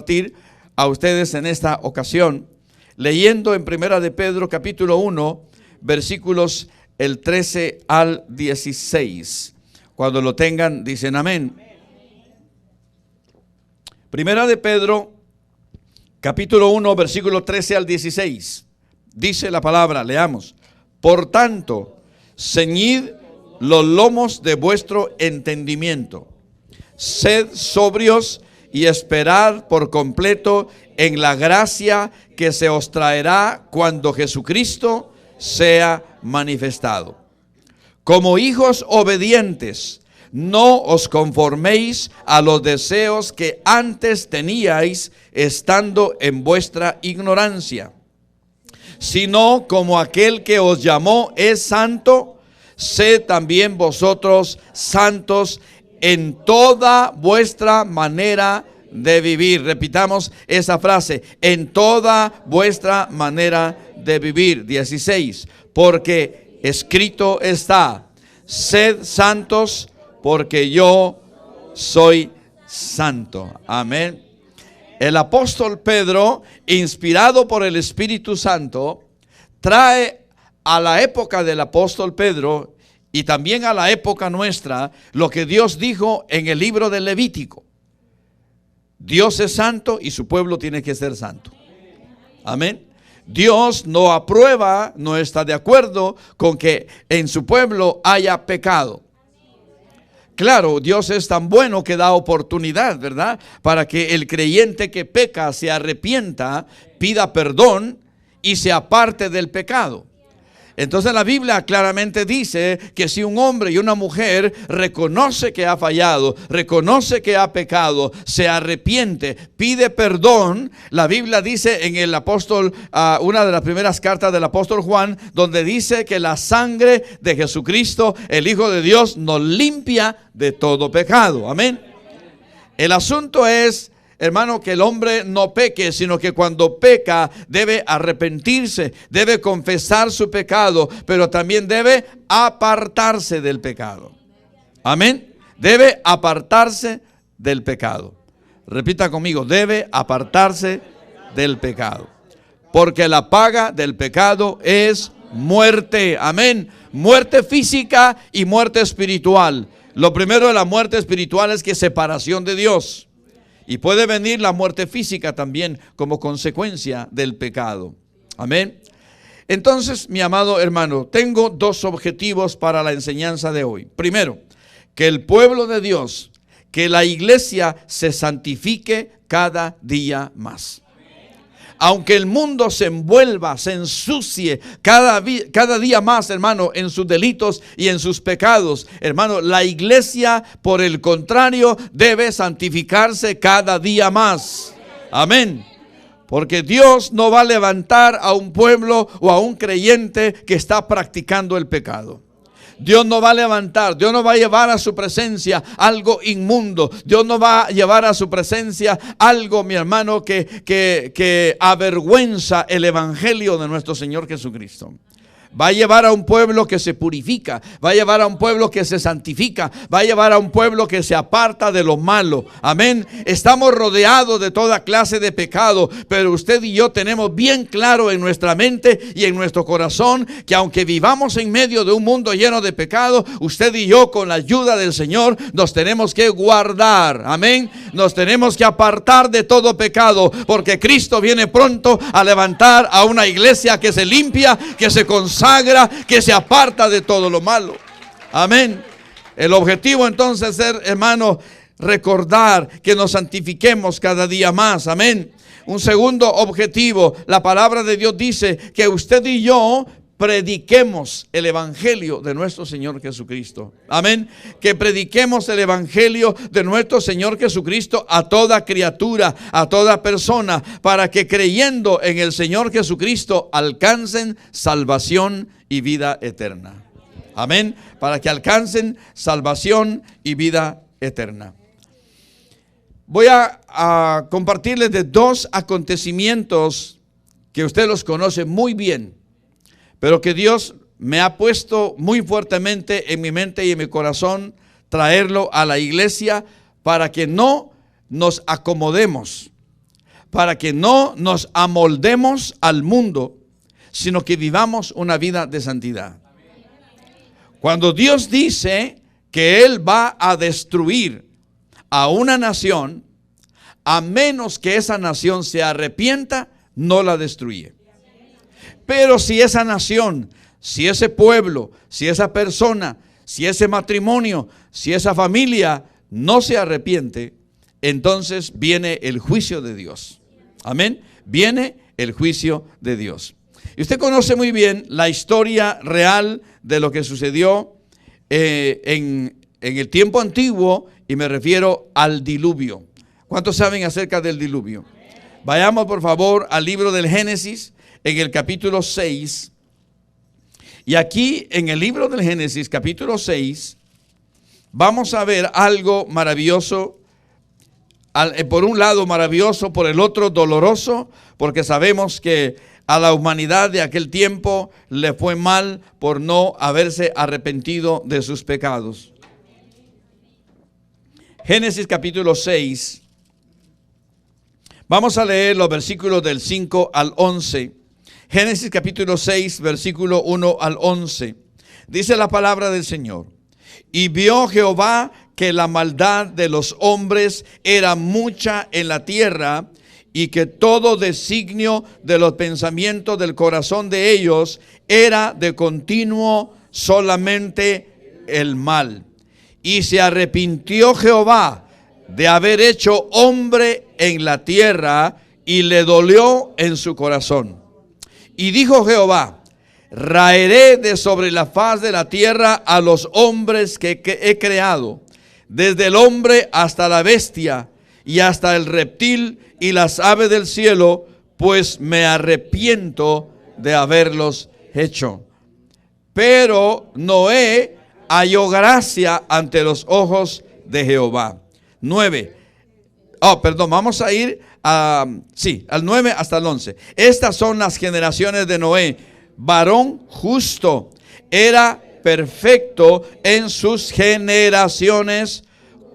compartir a ustedes en esta ocasión, leyendo en Primera de Pedro capítulo 1, versículos el 13 al 16. Cuando lo tengan, dicen amén. Primera de Pedro capítulo 1, versículo 13 al 16. Dice la palabra, leamos. Por tanto, ceñid los lomos de vuestro entendimiento. Sed sobrios y esperad por completo en la gracia que se os traerá cuando Jesucristo sea manifestado. Como hijos obedientes, no os conforméis a los deseos que antes teníais estando en vuestra ignorancia, sino como aquel que os llamó es santo, sed también vosotros santos en toda vuestra manera de vivir. Repitamos esa frase, en toda vuestra manera de vivir. 16, porque escrito está, sed santos porque yo soy santo. Amén. El apóstol Pedro, inspirado por el Espíritu Santo, trae a la época del apóstol Pedro y también a la época nuestra lo que Dios dijo en el libro de Levítico. Dios es santo y su pueblo tiene que ser santo. Amén. Dios no aprueba, no está de acuerdo con que en su pueblo haya pecado. Claro, Dios es tan bueno que da oportunidad, ¿verdad? Para que el creyente que peca se arrepienta, pida perdón y se aparte del pecado. Entonces la Biblia claramente dice que si un hombre y una mujer reconoce que ha fallado, reconoce que ha pecado, se arrepiente, pide perdón, la Biblia dice en el apóstol, una de las primeras cartas del apóstol Juan, donde dice que la sangre de Jesucristo, el Hijo de Dios, nos limpia de todo pecado. Amén. El asunto es, hermano, que el hombre no peque, sino que cuando peca debe arrepentirse, debe confesar su pecado, pero también debe apartarse del pecado. Amén. Debe apartarse del pecado. Repita conmigo, debe apartarse del pecado. Porque la paga del pecado es muerte. Amén. Muerte física y muerte espiritual. Lo primero de la muerte espiritual es que es separación de Dios. Y puede venir la muerte física también como consecuencia del pecado. Amén. Entonces, mi amado hermano, tengo dos objetivos para la enseñanza de hoy. Primero, que el pueblo de Dios, que la iglesia se santifique cada día más. Aunque el mundo se envuelva, se ensucie cada día más, hermano, en sus delitos y en sus pecados, hermano, la iglesia, por el contrario, debe santificarse cada día más. Amén. Porque Dios no va a levantar a un pueblo o a un creyente que está practicando el pecado. Dios no va a levantar, Dios no va a llevar a su presencia algo inmundo. Dios no va a llevar a su presencia algo, mi hermano, que avergüenza el evangelio de nuestro Señor Jesucristo. Va a llevar a un pueblo que se purifica, va a llevar a un pueblo que se santifica, va a llevar a un pueblo que se aparta de lo malo. Amén. Estamos rodeados de toda clase de pecado, pero usted y yo tenemos bien claro en nuestra mente y en nuestro corazón que aunque vivamos en medio de un mundo lleno de pecado, usted y yo, con la ayuda del Señor, nos tenemos que guardar. Amén. Nos tenemos que apartar de todo pecado, porque Cristo viene pronto a levantar a una iglesia que se limpia, que se consagra, que se aparta de todo lo malo. Amén. El objetivo entonces es, hermano, recordar que nos santifiquemos cada día más. Amén. Un segundo objetivo, la palabra de Dios dice que usted y yo prediquemos el evangelio de nuestro Señor Jesucristo. Amén. Que prediquemos el evangelio de nuestro Señor Jesucristo a toda criatura, a toda persona, para que creyendo en el Señor Jesucristo alcancen salvación y vida eterna. Amén. Para que alcancen salvación y vida eterna. Voy a compartirles de dos acontecimientos que usted los conoce muy bien, pero que Dios me ha puesto muy fuertemente en mi mente y en mi corazón traerlo a la iglesia para que no nos acomodemos, para que no nos amoldemos al mundo, sino que vivamos una vida de santidad. Cuando Dios dice que Él va a destruir a una nación, a menos que esa nación se arrepienta, no la destruye. Pero si esa nación, si ese pueblo, si esa persona, si ese matrimonio, si esa familia no se arrepiente, entonces viene el juicio de Dios. Amén. Viene el juicio de Dios. Y usted conoce muy bien la historia real de lo que sucedió en el tiempo antiguo, y me refiero al diluvio. ¿Cuántos saben acerca del diluvio? Vayamos por favor al libro del Génesis, en el capítulo 6. Y aquí en el libro del Génesis, capítulo 6, vamos a ver algo maravilloso. Por un lado maravilloso, por el otro doloroso, porque sabemos que a la humanidad de aquel tiempo le fue mal por no haberse arrepentido de sus pecados. Génesis capítulo 6. Vamos a leer los versículos del 5 al 11. Génesis capítulo 6, versículo 1 al 11. Dice la palabra del Señor. Y vio Jehová que la maldad de los hombres era mucha en la tierra, y que todo designio de los pensamientos del corazón de ellos era de continuo solamente el mal. Y se arrepintió Jehová de haber hecho hombre en la tierra, y le dolió en su corazón. Y dijo Jehová: raeré de sobre la faz de la tierra a los hombres que he creado, desde el hombre hasta la bestia, y hasta el reptil y las aves del cielo, pues me arrepiento de haberlos hecho. Pero Noé halló gracia ante los ojos de Jehová. 9. Vamos a ir al 9 hasta el 11. Estas son las generaciones de Noé. Varón justo, era perfecto en sus generaciones.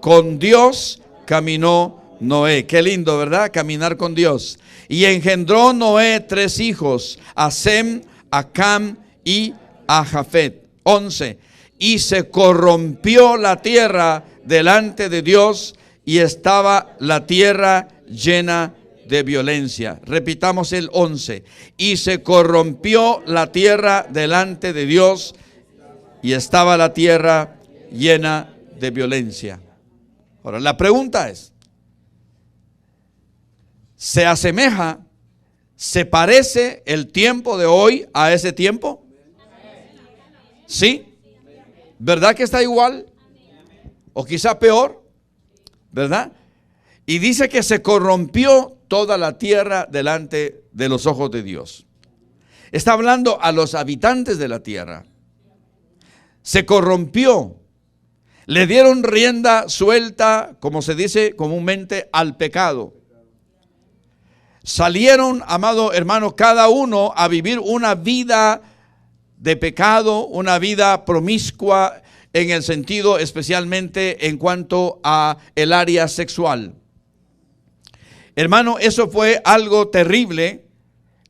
Con Dios caminó Noé. Qué lindo, ¿verdad? Caminar con Dios. Y engendró Noé 3 hijos, a Sem, a Cam y a Jafet. 11. Y se corrompió la tierra delante de Dios, y estaba la tierra llena de violencia. Repitamos el 11. Y se corrompió la tierra delante de Dios, y estaba la tierra llena de violencia. Ahora, la pregunta es: ¿se asemeja, se parece el tiempo de hoy a ese tiempo? ¿Sí? ¿Verdad que está igual? O quizá peor, ¿verdad? Y dice que se corrompió toda la tierra delante de los ojos de Dios. Está hablando a los habitantes de la tierra. Se corrompió. Le dieron rienda suelta, como se dice comúnmente, al pecado. Salieron, amado hermano, cada uno a vivir una vida de pecado, una vida promiscua, en el sentido especialmente en cuanto a el área sexual. Hermano, eso fue algo terrible.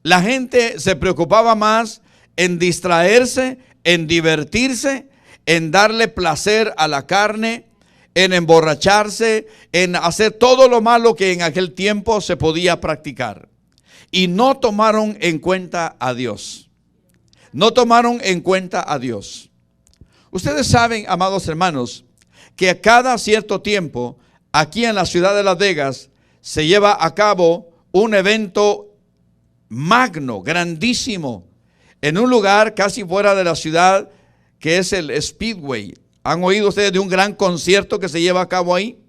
La gente se preocupaba más en distraerse, en divertirse, en darle placer a la carne, en emborracharse, en hacer todo lo malo que en aquel tiempo se podía practicar. Y no tomaron en cuenta a Dios. No tomaron en cuenta a Dios. Ustedes saben, amados hermanos, que a cada cierto tiempo, aquí en la ciudad de Las Vegas, se lleva a cabo un evento magno, grandísimo, en un lugar casi fuera de la ciudad, que es el Speedway. ¿Han oído ustedes de un gran concierto que se lleva a cabo ahí?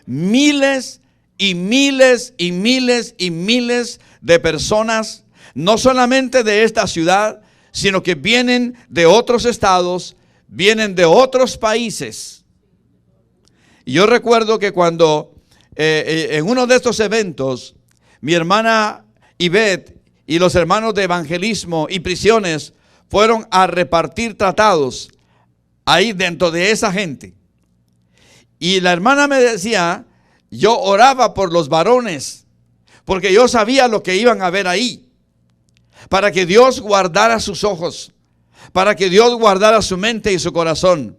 Miles y miles y miles y miles de personas, no solamente de esta ciudad, sino que vienen de otros estados, vienen de otros países. Y yo recuerdo que cuando en uno de estos eventos, mi hermana Ivette y los hermanos de evangelismo y prisiones fueron a repartir tratados ahí dentro de esa gente. Y la hermana me decía, yo oraba por los varones, porque yo sabía lo que iban a ver ahí. Para que Dios guardara sus ojos, para que Dios guardara su mente y su corazón.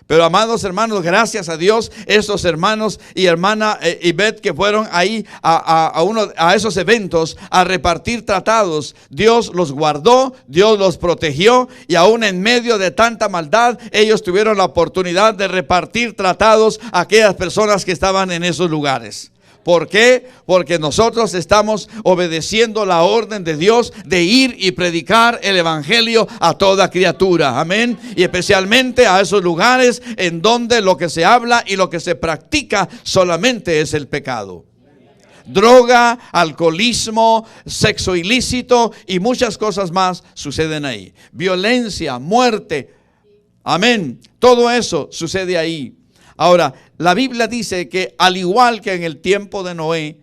Pero amados hermanos, gracias a Dios, estos hermanos y hermana Ivette que fueron ahí a esos eventos a repartir tratados, Dios los guardó, Dios los protegió, y aún en medio de tanta maldad, ellos tuvieron la oportunidad de repartir tratados a aquellas personas que estaban en esos lugares. ¿Por qué? Porque nosotros estamos obedeciendo la orden de Dios de ir y predicar el evangelio a toda criatura. Amén. Y especialmente a esos lugares en donde lo que se habla y lo que se practica solamente es el pecado. Droga, alcoholismo, sexo ilícito y muchas cosas más suceden ahí. Violencia, muerte. Amén. Todo eso sucede ahí. Ahora, la Biblia dice que al igual que en el tiempo de Noé,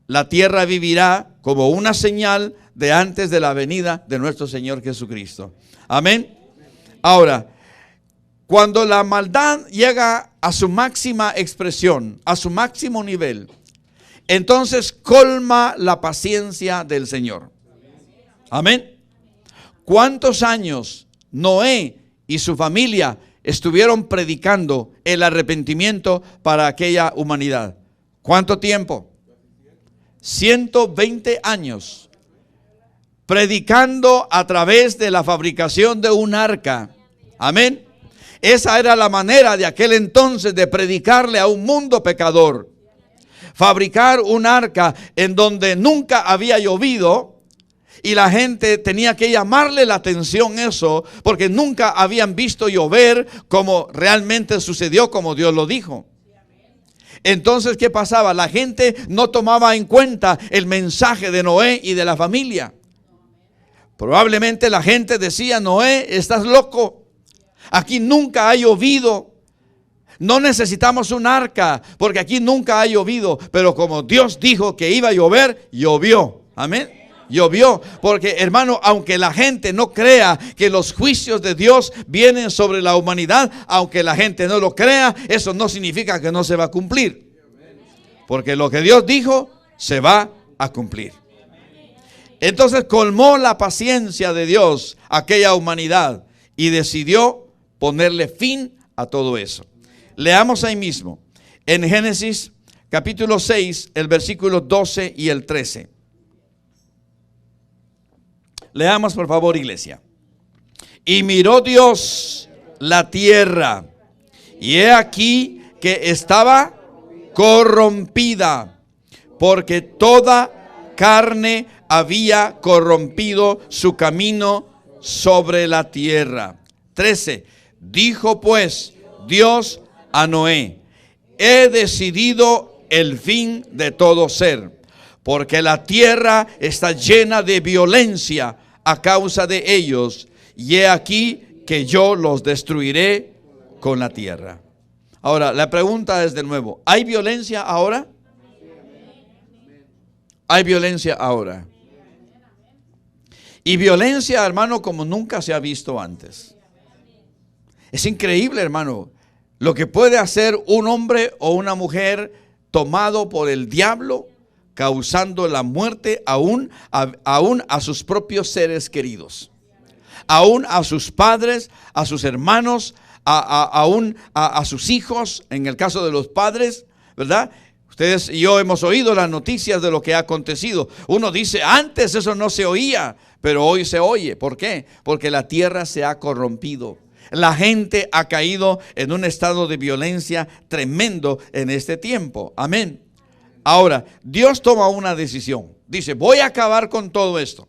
la tierra vivirá como una señal de antes de la venida de nuestro Señor Jesucristo. Amén. Ahora, cuando la maldad llega a su máxima expresión, a su máximo nivel, entonces colma la paciencia del Señor. Amén. ¿Cuántos años Noé y su familia estuvieron predicando el arrepentimiento para aquella humanidad? ¿Cuánto tiempo? 120 años. Predicando a través de la fabricación de un arca. Amén. Esa era la manera de aquel entonces de predicarle a un mundo pecador. Fabricar un arca en donde nunca había llovido. Y la gente tenía que llamarle la atención eso, porque nunca habían visto llover como realmente sucedió, como Dios lo dijo. Entonces, ¿qué pasaba? La gente no tomaba en cuenta el mensaje de Noé y de la familia. Probablemente la gente decía: Noé, estás loco. Aquí nunca ha llovido. No necesitamos un arca, porque aquí nunca ha llovido. Pero como Dios dijo que iba a llover, llovió. Amén. Llovió, porque hermano, aunque la gente no crea que los juicios de Dios vienen sobre la humanidad, aunque la gente no lo crea, eso no significa que no se va a cumplir, porque lo que Dios dijo se va a cumplir. Entonces colmó la paciencia de Dios a aquella humanidad y decidió ponerle fin a todo eso. Leamos ahí mismo en Génesis capítulo 6, el versículo 12 y el 13. Leamos por favor, iglesia. Y miró Dios la tierra, y he aquí que estaba corrompida, porque toda carne había corrompido su camino sobre la tierra. 13. Dijo pues Dios a Noé: he decidido el fin de todo ser, porque la tierra está llena de violencia a causa de ellos, y he aquí que yo los destruiré con la tierra. Ahora, la pregunta es de nuevo: ¿hay violencia ahora? Hay violencia ahora. Y violencia, hermano, como nunca se ha visto antes. Es increíble, hermano, lo que puede hacer un hombre o una mujer tomado por el diablo, causando la muerte aún a sus propios seres queridos, aún a sus padres, a sus hermanos, aún a sus hijos, en el caso de los padres, ¿verdad? Ustedes y yo hemos oído las noticias de lo que ha acontecido. Uno dice: antes eso no se oía, pero hoy se oye. ¿Por qué? Porque la tierra se ha corrompido. La gente ha caído en un estado de violencia tremendo en este tiempo. Amén. Ahora, Dios toma una decisión. Dice: voy a acabar con todo esto.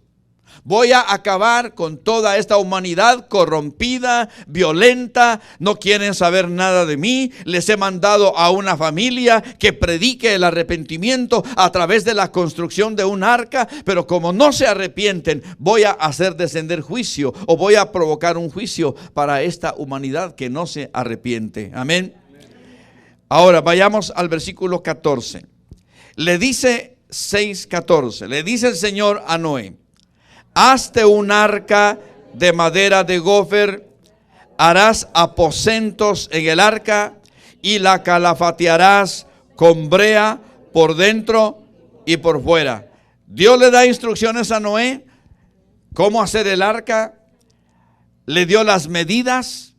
Voy a acabar con toda esta humanidad corrompida, violenta. No quieren saber nada de mí. Les he mandado a una familia que predique el arrepentimiento a través de la construcción de un arca. Pero como no se arrepienten, voy a hacer descender juicio, o voy a provocar un juicio para esta humanidad que no se arrepiente. Amén. Ahora vayamos al versículo 14. Le dice 6:14, le dice el Señor a Noé: hazte un arca de madera de gofer, harás aposentos en el arca y la calafatearás con brea por dentro y por fuera. Dios le da instrucciones a Noé, cómo hacer el arca, le dio las medidas,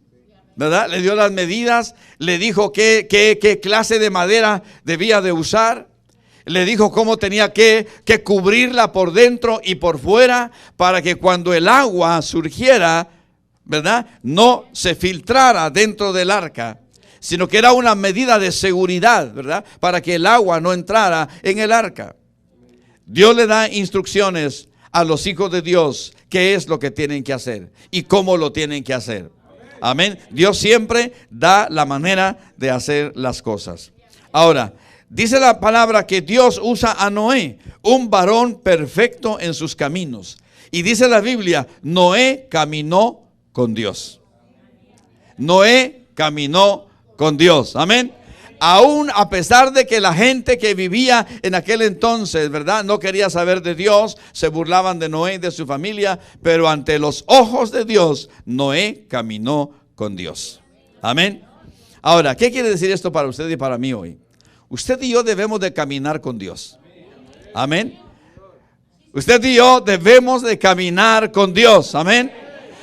¿verdad? Le dio las medidas, le dijo qué clase de madera debía de usar, le dijo cómo tenía que cubrirla por dentro y por fuera para que cuando el agua surgiera, ¿verdad?, no se filtrara dentro del arca, sino que era una medida de seguridad, ¿verdad?, para que el agua no entrara en el arca. Dios le da instrucciones a los hijos de Dios qué es lo que tienen que hacer y cómo lo tienen que hacer. Amén. Dios siempre da la manera de hacer las cosas. Ahora, dice la palabra que Dios usa a Noé, un varón perfecto en sus caminos. Y dice la Biblia, Noé caminó con Dios. Noé caminó con Dios. Amén. Aún a pesar de que la gente que vivía en aquel entonces, ¿verdad?, no quería saber de Dios, se burlaban de Noé y de su familia, pero ante los ojos de Dios, Noé caminó con Dios. Amén. Ahora, ¿qué quiere decir esto para usted y para mí hoy? Usted y yo debemos de caminar con Dios. Amén. Usted y yo debemos de caminar con Dios. Amén.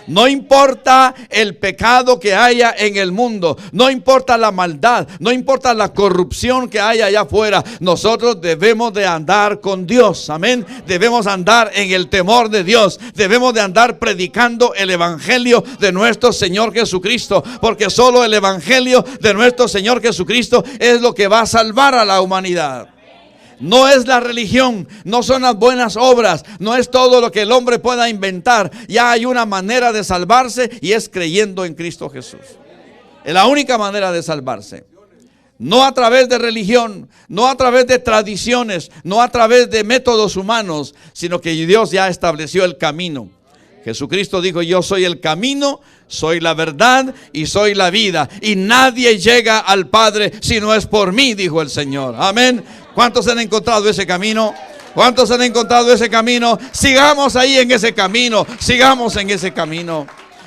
No importa el pecado que haya en el mundo, no importa la maldad, no importa la corrupción que haya allá afuera, nosotros debemos de andar con Dios, amén. Debemos andar en el temor de Dios, debemos de andar predicando el evangelio de nuestro Señor Jesucristo, porque solo el evangelio de nuestro Señor Jesucristo es lo que va a salvar a la humanidad. No es la religión, no son las buenas obras, no es todo lo que el hombre pueda inventar. Ya hay una manera de salvarse y es creyendo en Cristo Jesús. Es la única manera de salvarse. No a través de religión, no a través de tradiciones, no a través de métodos humanos, sino que Dios ya estableció el camino. Jesucristo dijo, yo soy el camino, soy la verdad y soy la vida. Y nadie llega al Padre si no es por mí, dijo el Señor. Amén. ¿Cuántos han encontrado ese camino? ¿Cuántos han encontrado ese camino? Sigamos ahí en ese camino, sigamos en ese camino.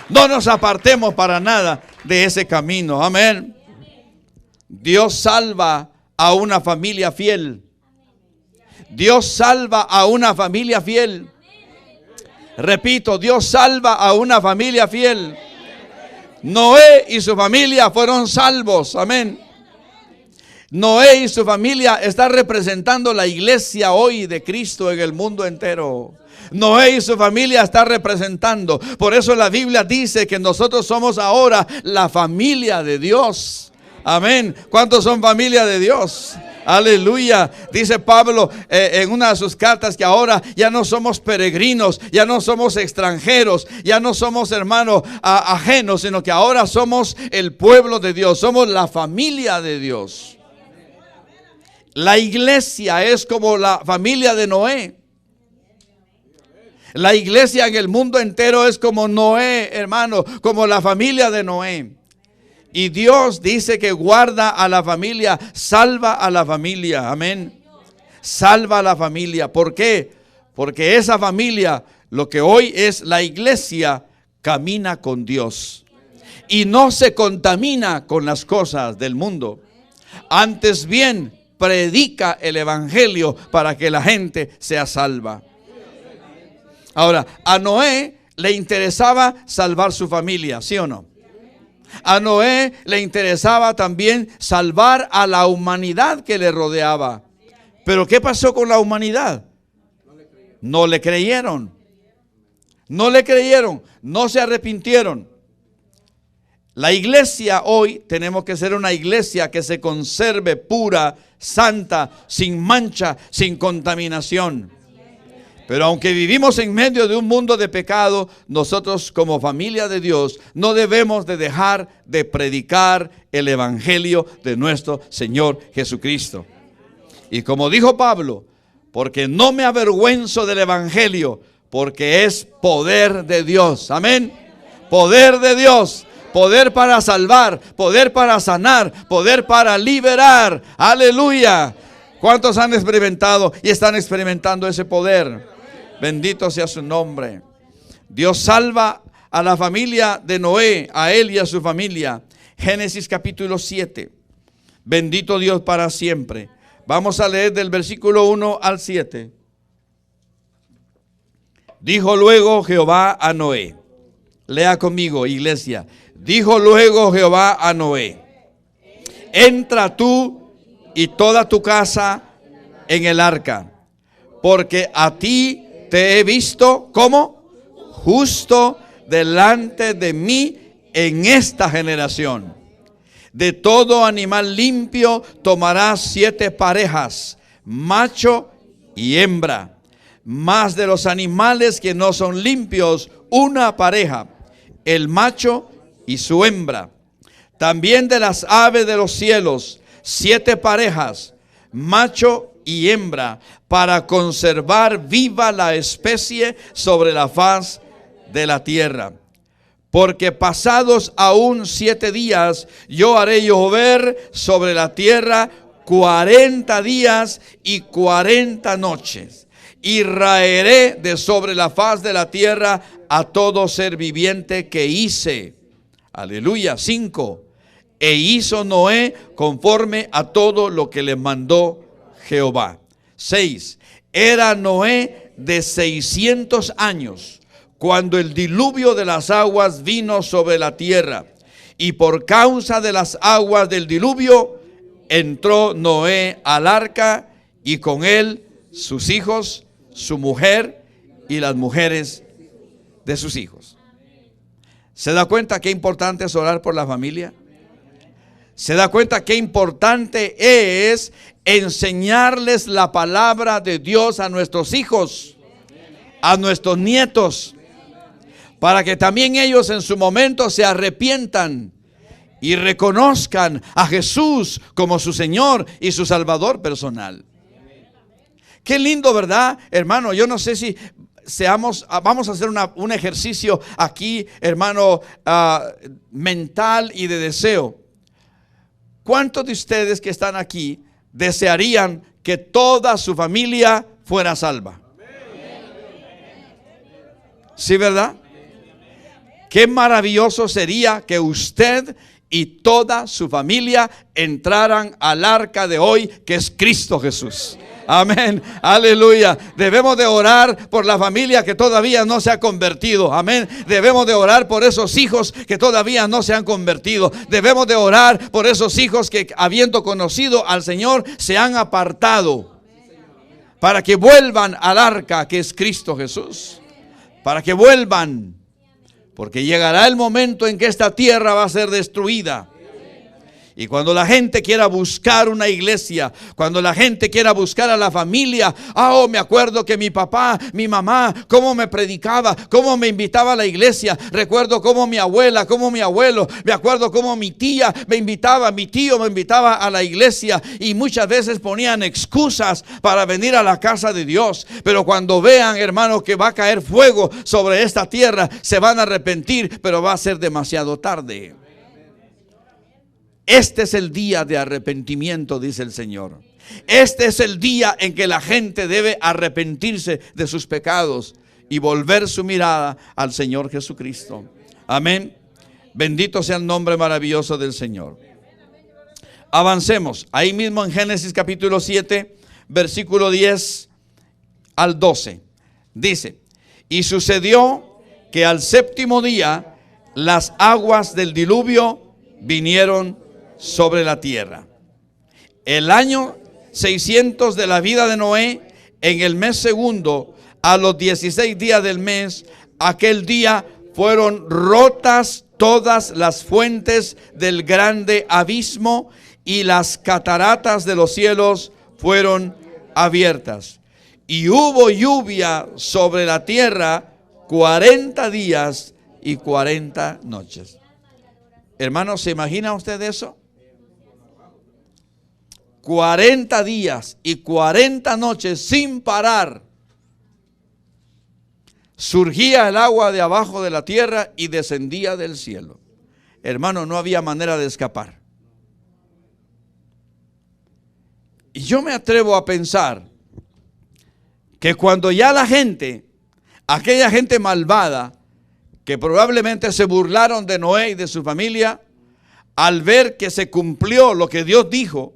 No nos apartemos para nada de ese camino. Amén. Dios salva a una familia fiel. Dios salva a una familia fiel. Repito, Dios salva a una familia fiel. Noé y su familia fueron salvos. Amén. Noé y su familia están representando la iglesia hoy de Cristo en el mundo entero. Noé y su familia están representando. Por eso la Biblia dice que nosotros somos ahora la familia de Dios. Amén. ¿Cuántos son familia de Dios? Aleluya. Dice Pablo en una de sus cartas que ahora ya no somos peregrinos, ya no somos extranjeros, ya no somos hermanos ajenos, sino que ahora somos el pueblo de Dios, somos la familia de Dios. La iglesia es como la familia de Noé. La iglesia en el mundo entero es como Noé, hermano, como la familia de Noé. Y Dios dice que guarda a la familia, salva a la familia, amén. Salva a la familia. ¿Por qué? Porque esa familia, lo que hoy es la iglesia, camina con Dios. Y no se contamina con las cosas del mundo. Antes bien, predica el evangelio para que la gente sea salva. Ahora, a Noé le interesaba salvar su familia, ¿sí o no? A Noé le interesaba también salvar a la humanidad que le rodeaba. Pero ¿qué pasó con la humanidad? No le creyeron. No le creyeron, no se arrepintieron. La iglesia hoy tenemos que ser una iglesia que se conserve pura, santa, sin mancha, sin contaminación. Pero aunque vivimos en medio de un mundo de pecado, nosotros como familia de Dios no debemos de dejar de predicar el evangelio de nuestro Señor Jesucristo. Y como dijo Pablo, porque no me avergüenzo del evangelio, porque es poder de Dios. Amén. Poder de Dios. Poder para salvar, poder para sanar, poder para liberar. Aleluya. ¿Cuántos han experimentado y están experimentando ese poder? Bendito sea su nombre. Dios salva a la familia de Noé, a él y a su familia. Génesis capítulo 7. Bendito Dios para siempre. Vamos a leer del versículo 1 al 7. Dijo luego Jehová a Noé. Lea conmigo, iglesia. Dijo luego Jehová a Noé: entra tú y toda tu casa en el arca, porque a ti te he visto como justo delante de mí en esta generación. De todo animal limpio tomarás 7 parejas, macho y hembra. Mas de los animales que no son limpios, una pareja, el macho y su hembra. También de las aves de los cielos, 7 parejas, macho y hembra, para conservar viva la especie sobre la faz de la tierra. Porque pasados aún 7 días, yo haré llover sobre la tierra 40 días y 40 noches. Y raeré de sobre la faz de la tierra a todo ser viviente que hice. Aleluya. 5. E hizo Noé conforme a todo lo que le mandó Jehová. 6. Era Noé de 600 años cuando el diluvio de las aguas vino sobre la tierra. Y por causa de las aguas del diluvio entró Noé al arca, y con él sus hijos, su mujer y las mujeres de sus hijos. ¿Se da cuenta qué importante es orar por la familia? ¿Se da cuenta qué importante es enseñarles la palabra de Dios a nuestros hijos, a nuestros nietos, para que también ellos en su momento se arrepientan y reconozcan a Jesús como su Señor y su Salvador personal? Qué lindo, ¿verdad, hermano? Yo no sé si vamos a hacer un ejercicio aquí, hermano, mental y de deseo. ¿Cuántos de ustedes que están aquí desearían que toda su familia fuera salva? ¿Sí, verdad? Qué maravilloso sería que usted y toda su familia entraran al arca de hoy, que es Cristo Jesús. Amén, aleluya. Debemos de orar por la familia que todavía no se ha convertido. Amén. Debemos de orar por esos hijos que todavía no se han convertido. Debemos de orar por esos hijos que, habiendo conocido al Señor, se han apartado, para que vuelvan al arca que es Cristo Jesús. Para que vuelvan, porque llegará el momento en que esta tierra va a ser destruida. Y cuando la gente quiera buscar una iglesia, cuando la gente quiera buscar a la familia, me acuerdo que mi papá, mi mamá, cómo me predicaba, cómo me invitaba a la iglesia. Recuerdo cómo mi abuela, cómo mi abuelo, me acuerdo cómo mi tía me invitaba, mi tío me invitaba a la iglesia. Y muchas veces ponían excusas para venir a la casa de Dios. Pero cuando vean, hermano, que va a caer fuego sobre esta tierra, se van a arrepentir, pero va a ser demasiado tarde. Este es el día de arrepentimiento, dice el Señor. Este es el día en que la gente debe arrepentirse de sus pecados y volver su mirada al Señor Jesucristo. Amén. Bendito sea el nombre maravilloso del Señor. Avancemos. Ahí mismo en Génesis capítulo 7, versículo 10 al 12. Dice: y sucedió que al 7º día las aguas del diluvio vinieron sobre la tierra. El año 600 de la vida de Noé, en el mes segundo, a los 16 días del mes, aquel día fueron rotas todas las fuentes del grande abismo, y las cataratas de los cielos fueron abiertas. Y hubo lluvia sobre la tierra 40 días y 40 noches. Hermano, ¿se imagina usted eso? 40 días y 40 noches sin parar. Surgía el agua de abajo de la tierra y descendía del cielo. Hermano, no había manera de escapar. Y yo me atrevo a pensar que cuando ya la gente, aquella gente malvada, que probablemente se burlaron de Noé y de su familia, al ver que se cumplió lo que Dios dijo,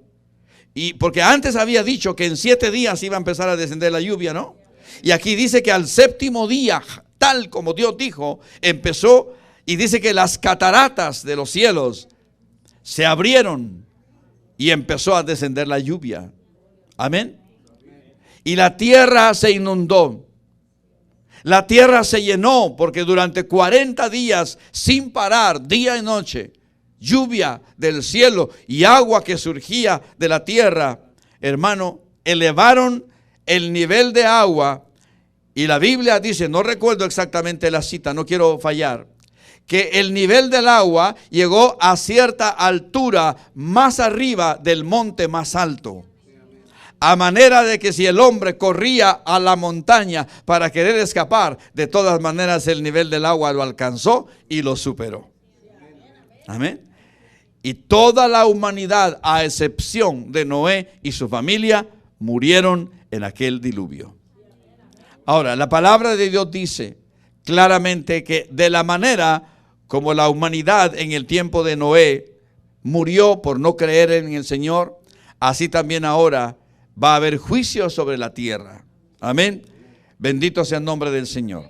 Y porque antes había dicho que en 7 días iba a empezar a descender la lluvia, ¿no? Y aquí dice que al 7º día, tal como Dios dijo, empezó, y dice que las cataratas de los cielos se abrieron y empezó a descender la lluvia. Amén. Y la tierra se inundó. La tierra se llenó porque durante 40 días sin parar, día y noche, lluvia del cielo y agua que surgía de la tierra, hermano, elevaron el nivel de agua. Y la Biblia dice, no recuerdo exactamente la cita, no quiero fallar, que el nivel del agua llegó a cierta altura más arriba del monte más alto. A manera de que si el hombre corría a la montaña para querer escapar, de todas maneras el nivel del agua lo alcanzó y lo superó. Amén. Y toda la humanidad, a excepción de Noé y su familia, murieron en aquel diluvio. Ahora, la palabra de Dios dice claramente que de la manera como la humanidad en el tiempo de Noé murió por no creer en el Señor, así también ahora va a haber juicio sobre la tierra. Amén. Bendito sea el nombre del Señor.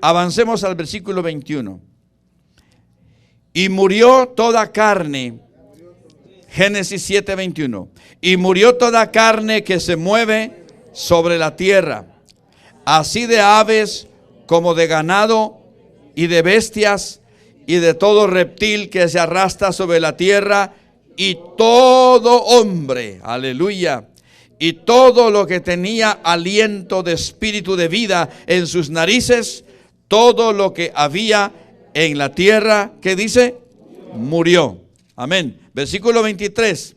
Avancemos al versículo 21. Y murió toda carne. Génesis 7:21. Y murió toda carne que se mueve sobre la tierra, así de aves como de ganado y de bestias y de todo reptil que se arrastra sobre la tierra, y todo hombre, aleluya, y todo lo que tenía aliento de espíritu de vida en sus narices, todo lo que había en la tierra, ¿qué dice? Murió. Amén. Versículo 23.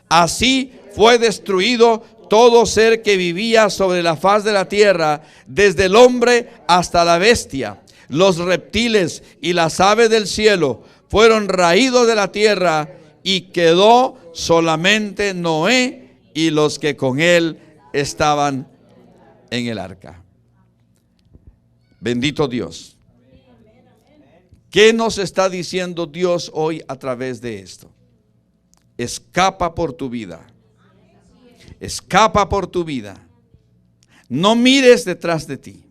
Así fue destruido todo ser que vivía sobre la faz de la tierra, desde el hombre hasta la bestia. Los reptiles y las aves del cielo fueron raídos de la tierra, y quedó solamente Noé y los que con él estaban en el arca. Bendito Dios. ¿Qué nos está diciendo Dios hoy a través de esto? Escapa por tu vida. Escapa por tu vida. No mires detrás de ti.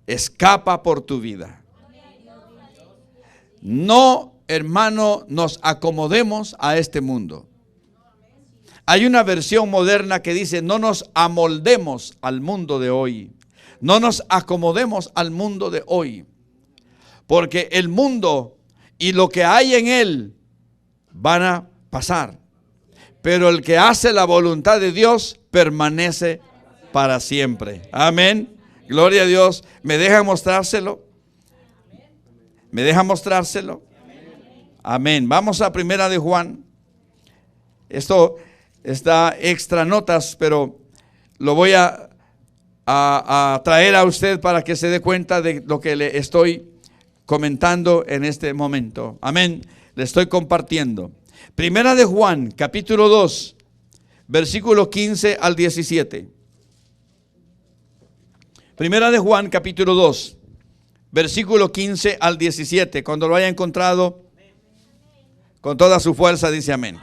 Escapa por tu vida. No, hermano, nos acomodemos a este mundo. Hay una versión moderna que dice, no nos amoldemos al mundo de hoy. No nos acomodemos al mundo de hoy. Porque el mundo y lo que hay en él van a pasar. Pero el que hace la voluntad de Dios permanece para siempre. Amén. Gloria a Dios. ¿Me deja mostrárselo? ¿Me deja mostrárselo? Amén. Vamos a Primera de Juan. Esto está extra notas, pero lo voy a traer a usted para que se dé cuenta de lo que le estoy comentando en este momento. Amén. Le estoy compartiendo. Primera de Juan, capítulo 2, versículo 15 al 17. Primera de Juan, capítulo 2, versículo 15 al 17. Cuando lo haya encontrado, con toda su fuerza, dice amén.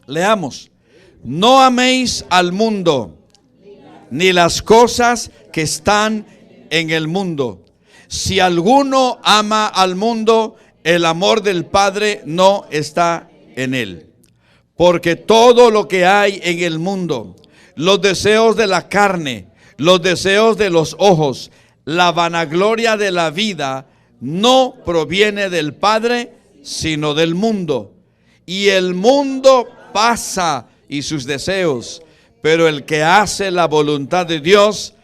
Leamos. No améis al mundo, ni las cosas que están en el mundo. Si alguno ama al mundo, el amor del Padre no está en él. Porque todo lo que hay en el mundo, los deseos de la carne, los deseos de los ojos, la vanagloria de la vida, no proviene del Padre, sino del mundo. Y el mundo pasa y sus deseos, pero el que hace la voluntad de Dios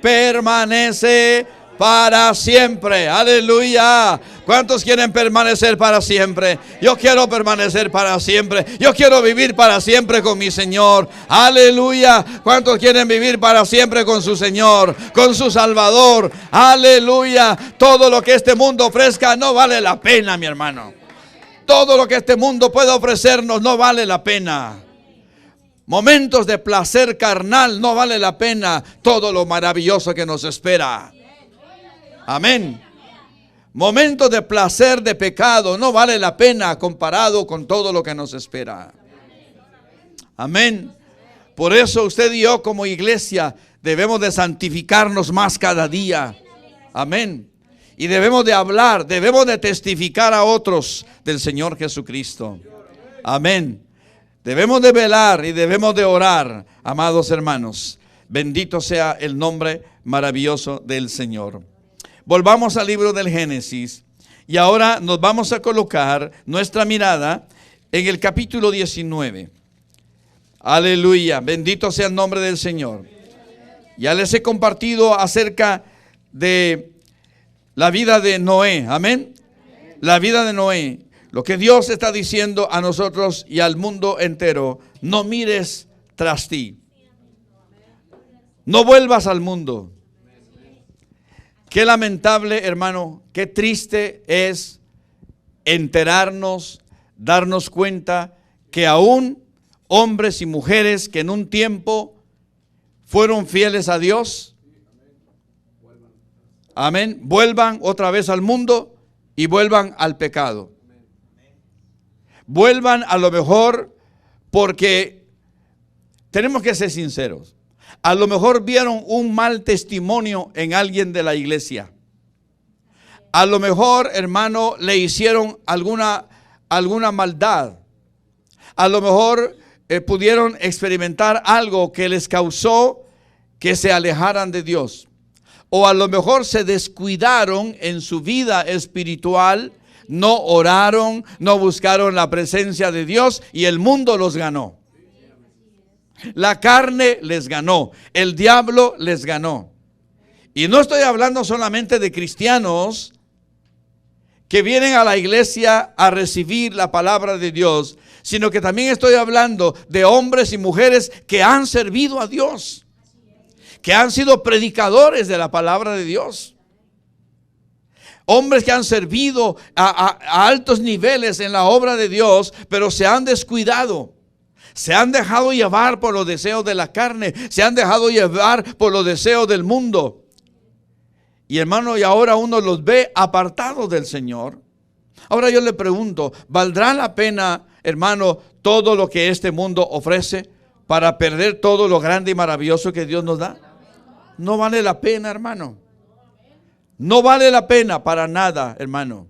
permanece para siempre. Aleluya. ¿Cuántos quieren permanecer para siempre? Yo quiero permanecer para siempre. Yo quiero vivir para siempre con mi Señor. Aleluya. ¿Cuántos quieren vivir para siempre con su Señor, con su Salvador? Aleluya. Todo lo que este mundo ofrezca no vale la pena, mi hermano. Todo lo que este mundo puede ofrecernos no vale la pena. Momentos de placer carnal no vale la pena todo lo maravilloso que nos espera. Amén. Momentos de placer de pecado no vale la pena comparado con todo lo que nos espera. Amén. Por eso usted y yo como iglesia debemos de santificarnos más cada día. Amén. Y debemos de hablar, debemos de testificar a otros del Señor Jesucristo. Amén. Debemos de velar y debemos de orar, amados hermanos. Bendito sea el nombre maravilloso del Señor. Volvamos al libro del Génesis y ahora nos vamos a colocar nuestra mirada en el capítulo 19. Aleluya, bendito sea el nombre del Señor. Ya les he compartido acerca de la vida de Noé, amén. La vida de Noé, lo que Dios está diciendo a nosotros y al mundo entero: no mires tras ti, no vuelvas al mundo. Qué lamentable, hermano, qué triste es enterarnos, darnos cuenta que aún hombres y mujeres que en un tiempo fueron fieles a Dios, amén, vuelvan otra vez al mundo y vuelvan al pecado. Vuelvan a lo mejor porque tenemos que ser sinceros. A lo mejor vieron un mal testimonio en alguien de la iglesia. A lo mejor, hermano, le hicieron alguna maldad. A lo mejor pudieron experimentar algo que les causó que se alejaran de Dios. O a lo mejor se descuidaron en su vida espiritual, no oraron, no buscaron la presencia de Dios y el mundo los ganó. La carne les ganó, el diablo les ganó. Y no estoy hablando solamente de cristianos que vienen a la iglesia a recibir la palabra de Dios, sino que también estoy hablando de hombres y mujeres que han servido a Dios, que han sido predicadores de la palabra de Dios. Hombres que han servido a altos niveles en la obra de Dios, pero se han descuidado. Se han dejado llevar por los deseos de la carne. Se han dejado llevar por los deseos del mundo. Y hermano, y ahora uno los ve apartados del Señor. Ahora yo le pregunto, ¿valdrá la pena, hermano, todo lo que este mundo ofrece para perder todo lo grande y maravilloso que Dios nos da? No vale la pena, hermano. No vale la pena para nada, hermano.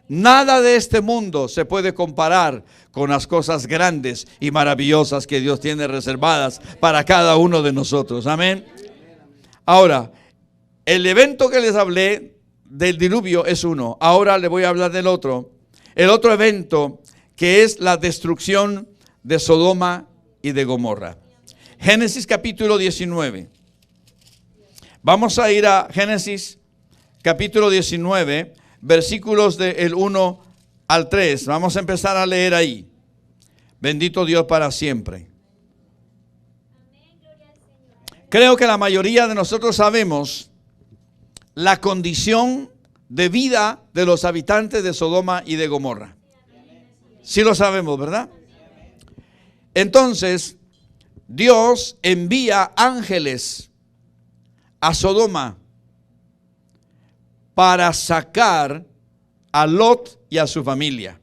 Nada de este mundo se puede comparar con las cosas grandes y maravillosas que Dios tiene reservadas para cada uno de nosotros. Amén. Ahora, el evento que les hablé del diluvio es uno. Ahora le voy a hablar del otro. El otro evento, que es la destrucción de Sodoma y de Gomorra. Génesis capítulo 19. Vamos a ir a Génesis capítulo 19, versículos del 1 al 3. Vamos a empezar a leer ahí. Bendito Dios para siempre. Creo que la mayoría de nosotros sabemos la condición de vida de los habitantes de Sodoma y de Gomorra. Sí lo sabemos, ¿verdad? Entonces, Dios envía ángeles a Sodoma para sacar a Lot y a su familia.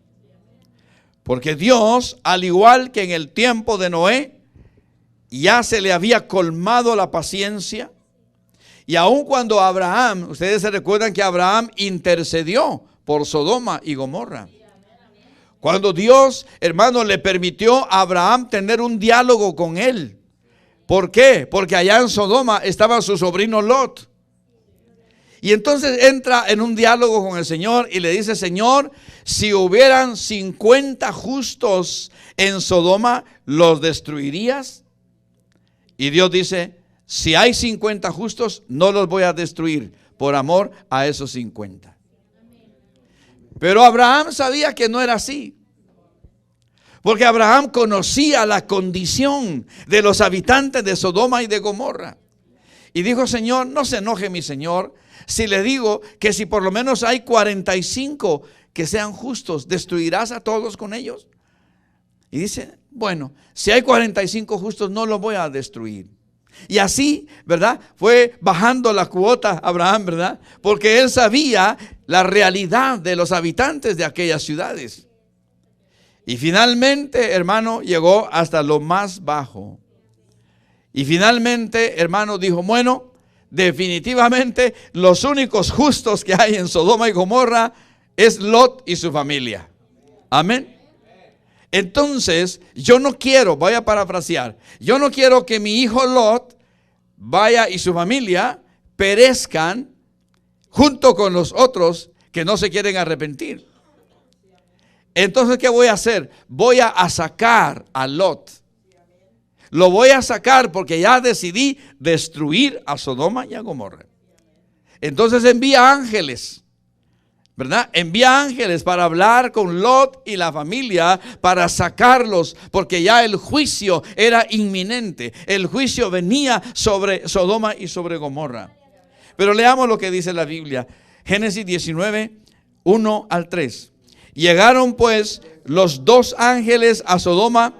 Porque Dios, al igual que en el tiempo de Noé, ya se le había colmado la paciencia. Y aun cuando Abraham, ustedes se recuerdan que Abraham intercedió por Sodoma y Gomorra. Cuando Dios, hermano, le permitió a Abraham tener un diálogo con él. ¿Por qué? Porque allá en Sodoma estaba su sobrino Lot. Y entonces entra en un diálogo con el Señor y le dice: Señor, si hubieran 50 justos en Sodoma, ¿los destruirías? Y Dios dice: si hay 50 justos, no los voy a destruir por amor a esos 50. Pero Abraham sabía que no era así. Porque Abraham conocía la condición de los habitantes de Sodoma y de Gomorra. Y dijo: Señor, no se enoje mi Señor si le digo que si por lo menos hay 45 que sean justos, ¿destruirás a todos con ellos? Y dice: bueno, si hay 45 justos, no los voy a destruir. Y así, ¿verdad? Fue bajando la cuota Abraham, ¿verdad? Porque él sabía la realidad de los habitantes de aquellas ciudades. Y finalmente, hermano, llegó hasta lo más bajo. Y finalmente, hermano, dijo, bueno, definitivamente los únicos justos que hay en Sodoma y Gomorra es Lot y su familia. Amén. Entonces, yo no quiero, voy a parafrasear, yo no quiero que mi hijo Lot vaya y su familia perezcan junto con los otros que no se quieren arrepentir. Entonces, ¿qué voy a hacer? Voy a sacar a Lot. Lo voy a sacar porque ya decidí destruir a Sodoma y a Gomorra. Entonces envía ángeles, ¿verdad? Envía ángeles para hablar con Lot y la familia para sacarlos, porque ya el juicio era inminente. El juicio venía sobre Sodoma y sobre Gomorra. Pero leamos lo que dice la Biblia. Génesis 19, 1 al 3. Llegaron pues los dos ángeles a Sodoma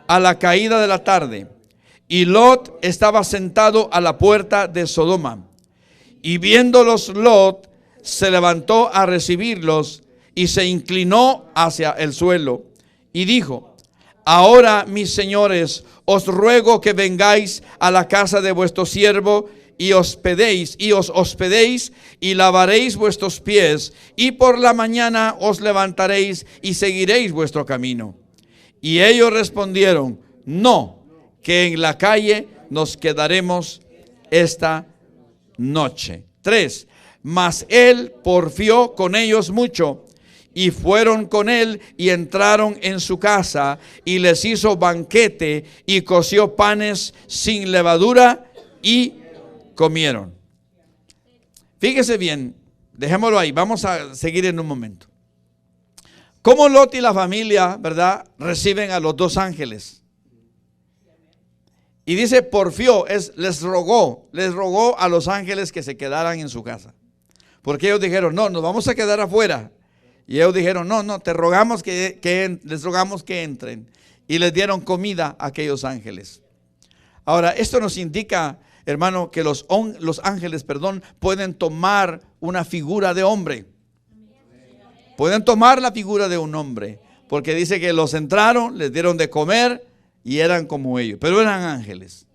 a la caída de la tarde, y Lot estaba sentado a la puerta de Sodoma. Y viéndolos Lot, se levantó a recibirlos y se inclinó hacia el suelo y dijo: ahora, mis señores, os ruego que vengáis a la casa de vuestro siervo y os hospedéis y lavaréis vuestros pies, y por la mañana os levantaréis y seguiréis vuestro camino. Y ellos respondieron: no, que en la calle nos quedaremos esta noche. 3. Mas él porfió con ellos mucho, y fueron con él y entraron en su casa, y les hizo banquete y coció panes sin levadura y comieron. Fíjese bien, dejémoslo ahí, vamos a seguir en un momento. ¿Cómo Lot y la familia, verdad, reciben a los dos ángeles? Y dice porfió, les rogó a los ángeles que se quedaran en su casa. Porque ellos dijeron: no, nos vamos a quedar afuera. Y ellos dijeron: no, les rogamos que entren. Y les dieron comida a aquellos ángeles. Ahora, esto nos indica, hermano, que los ángeles, pueden tomar una figura de hombre. Pueden tomar la figura de un hombre, porque dice que los entraron, les dieron de comer y eran como ellos, pero eran ángeles,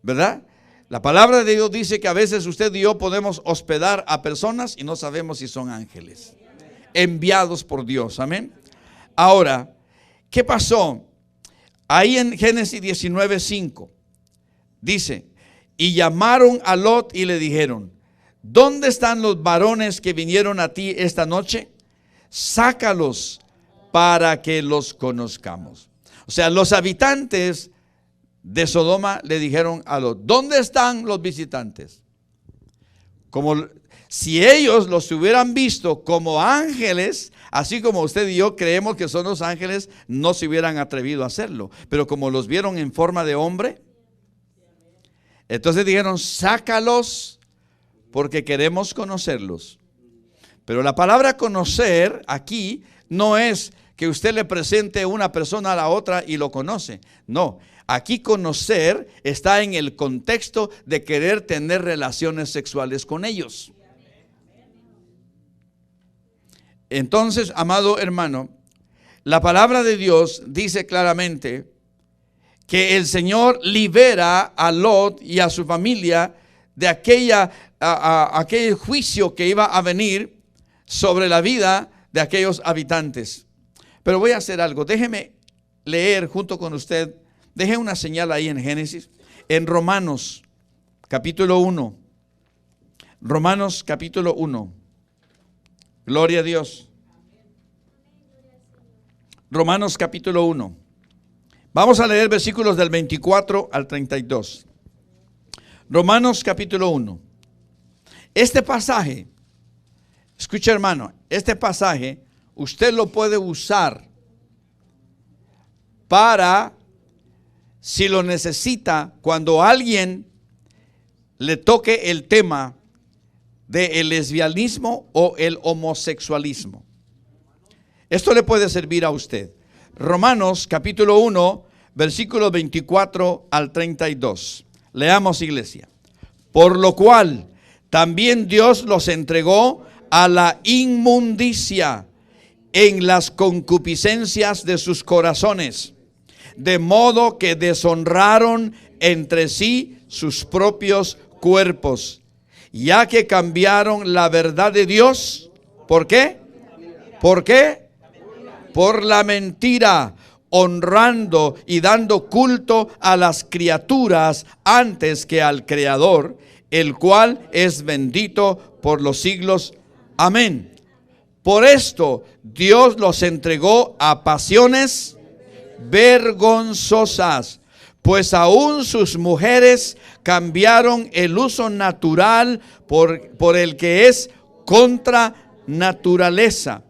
¿verdad? La palabra de Dios dice que a veces usted y yo podemos hospedar a personas y no sabemos si son ángeles enviados por Dios, amén. Ahora, ¿qué pasó? Ahí en Génesis 19:5 dice: y llamaron a Lot y le dijeron: ¿dónde están los varones que vinieron a ti esta noche? Sácalos para que los conozcamos. O sea, los habitantes de Sodoma le dijeron a Lot: ¿dónde están los visitantes? Como si ellos los hubieran visto como ángeles, así como usted y yo creemos que son los ángeles, no se hubieran atrevido a hacerlo. Pero como los vieron en forma de hombre, entonces dijeron: sácalos porque queremos conocerlos. Pero la palabra conocer aquí no es que usted le presente una persona a la otra y lo conoce. No, aquí conocer está en el contexto de querer tener relaciones sexuales con ellos. Entonces, amado hermano, la palabra de Dios dice claramente que el Señor libera a Lot y a su familia de aquel juicio que iba a venir sobre la vida de aquellos habitantes. Pero voy a hacer algo, déjeme leer junto con usted, deje una señal ahí en Génesis, en Romanos capítulo 1. Romanos capítulo 1. Gloria a Dios. Romanos capítulo 1. Vamos a leer versículos del 24 al 32. Romanos capítulo 1. Este pasaje, escucha hermano, este pasaje usted lo puede usar para, si lo necesita, cuando alguien le toque el tema del lesbianismo o el homosexualismo. Esto le puede servir a usted. Romanos capítulo 1, versículos 24 al 32. Leamos, iglesia. Por lo cual también Dios los entregó a la inmundicia en las concupiscencias de sus corazones, de modo que deshonraron entre sí sus propios cuerpos, ya que cambiaron la verdad de Dios. ¿Por qué? ¿Por qué? Por la mentira, honrando y dando culto a las criaturas antes que al Creador, el cual es bendito por los siglos. Amén. Por esto Dios los entregó a pasiones vergonzosas, pues aún sus mujeres cambiaron el uso natural por el que es contra naturaleza.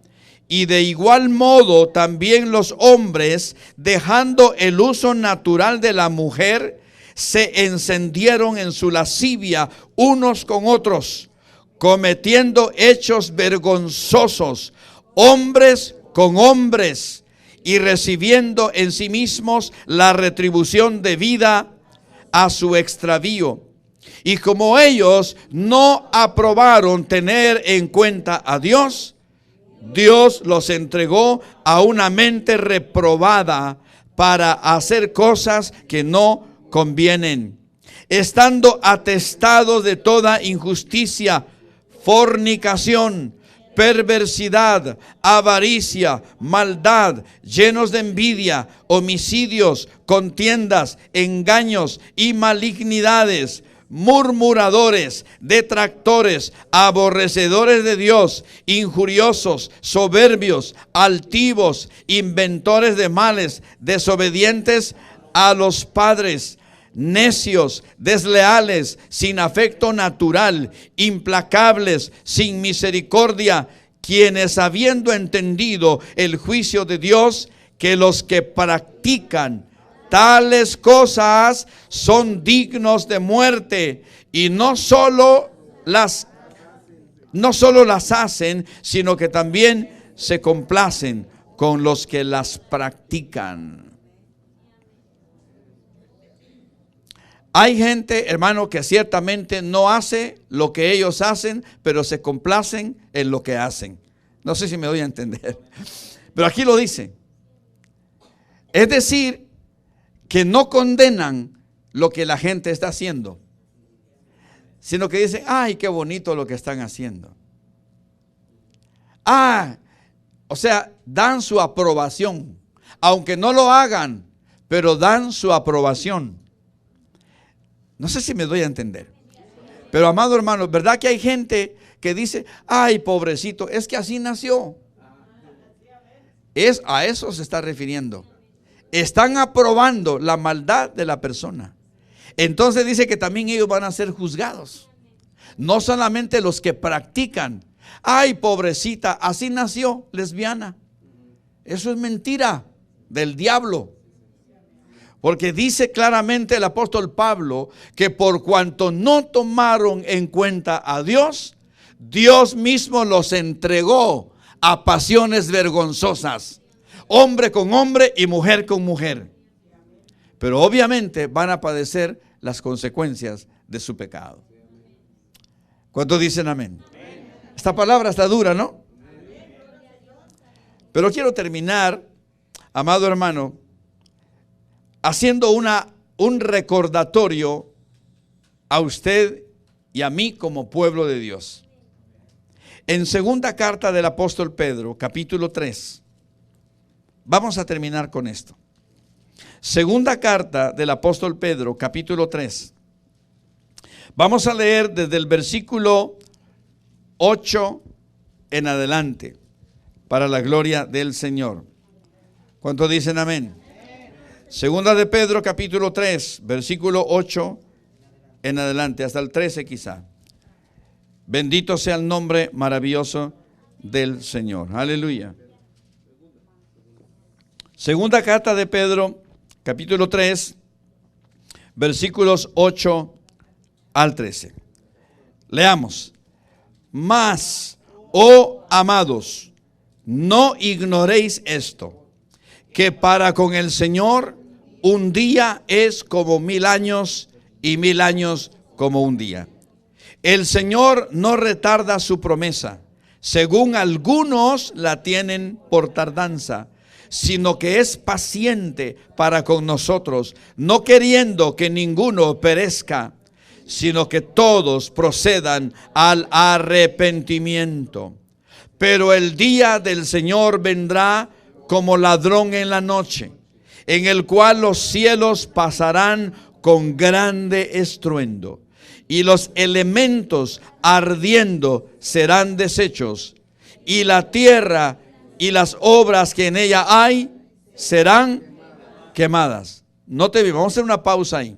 Y de igual modo también los hombres, dejando el uso natural de la mujer, se encendieron en su lascivia unos con otros, cometiendo hechos vergonzosos, hombres con hombres, y recibiendo en sí mismos la retribución debida a su extravío. Y como ellos no aprobaron tener en cuenta a Dios, Dios los entregó a una mente reprobada para hacer cosas que no convienen, estando atestados de toda injusticia, fornicación, perversidad, avaricia, maldad, llenos de envidia, homicidios, contiendas, engaños y malignidades, murmuradores, detractores, aborrecedores de Dios, injuriosos, soberbios, altivos, inventores de males, desobedientes a los padres, necios, desleales, sin afecto natural, implacables, sin misericordia, quienes habiendo entendido el juicio de Dios, que los que practican tales cosas son dignos de muerte, y no solo las hacen, sino que también se complacen con los que las practican. Hay gente, hermano, que ciertamente no hace lo que ellos hacen, pero se complacen en lo que hacen. No sé si me doy a entender, pero aquí lo dice. Es decir, que no condenan lo que la gente está haciendo, sino que dicen: ay, qué bonito lo que están haciendo. O sea, dan su aprobación, aunque no lo hagan, pero dan su aprobación. No sé si me doy a entender. Pero, amado hermano, ¿verdad que hay gente que dice: ay, pobrecito, es que así nació? A eso se está refiriendo. Están aprobando la maldad de la persona. Entonces dice que también ellos van a ser juzgados. No solamente los que practican. Ay, pobrecita, así nació, lesbiana. Eso es mentira del diablo. Porque dice claramente el apóstol Pablo que por cuanto no tomaron en cuenta a Dios, Dios mismo los entregó a pasiones vergonzosas. Hombre con hombre y mujer con mujer. Pero obviamente van a padecer las consecuencias de su pecado. ¿Cuántos dicen amén? Esta palabra está dura, ¿no? Pero quiero terminar, amado hermano, haciendo un recordatorio a usted y a mí como pueblo de Dios. En segunda carta del apóstol Pedro, capítulo 3. Vamos a terminar con esto. Segunda carta del apóstol Pedro, capítulo 3. Vamos a leer desde el versículo 8 en adelante, para la gloria del Señor. ¿Cuántos dicen amén? Segunda de Pedro, capítulo 3, versículo 8 en adelante, hasta el 13 quizá. Bendito sea el nombre maravilloso del Señor. Aleluya. Segunda carta de Pedro, capítulo 3, versículos 8 al 13. Leamos. Mas, oh amados, no ignoréis esto, que para con el Señor un día es como 1000 años y 1000 años como un día. El Señor no retarda su promesa, según algunos la tienen por tardanza, sino que es paciente para con nosotros, no queriendo que ninguno perezca, sino que todos procedan al arrepentimiento. Pero el día del Señor vendrá como ladrón en la noche, en el cual los cielos pasarán con grande estruendo, y los elementos ardiendo serán deshechos, y la tierra y las obras que en ella hay serán quemadas. Note bien, vamos a hacer una pausa ahí.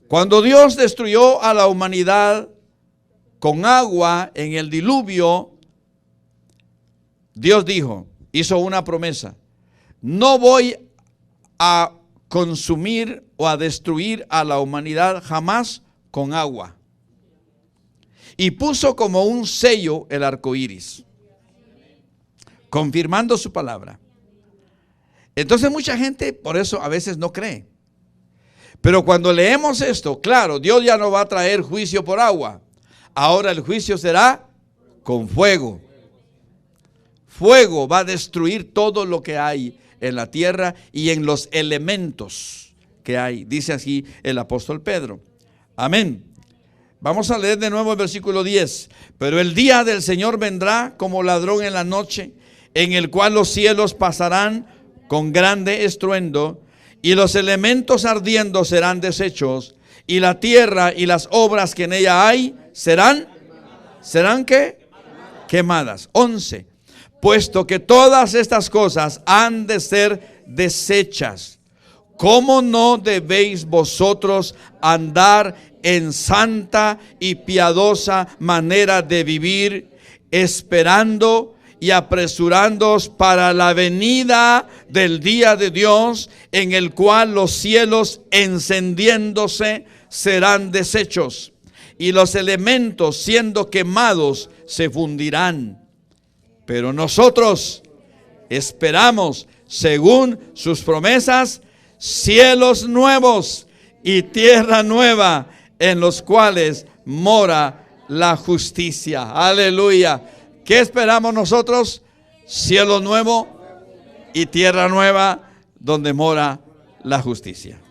Cuando Dios destruyó a la humanidad con agua en el diluvio, Dios dijo, hizo una promesa: no voy a consumir o a destruir a la humanidad jamás con agua. Y puso como un sello el arco iris, confirmando su palabra. Entonces mucha gente por eso a veces no cree. Pero cuando leemos esto, claro, Dios ya no va a traer juicio por agua. Ahora el juicio será con fuego. Fuego va a destruir todo lo que hay en la tierra y en los elementos que hay. Dice así el apóstol Pedro. Amén. Vamos a leer de nuevo el versículo 10. Pero el día del Señor vendrá como ladrón en la noche, en el cual los cielos pasarán con grande estruendo, y los elementos ardiendo serán deshechos, y la tierra y las obras que en ella hay ¿serán qué? Quemadas. 11. Puesto que todas estas cosas han de ser deshechas, ¿cómo no debéis vosotros andar en santa y piadosa manera de vivir, esperando y apresurándoos para la venida del día de Dios, en el cual los cielos encendiéndose serán deshechos, y los elementos siendo quemados se fundirán? Pero nosotros esperamos, según sus promesas, cielos nuevos y tierra nueva, en los cuales mora la justicia. Aleluya. ¿Qué esperamos nosotros? Cielo nuevo y tierra nueva, donde mora la justicia.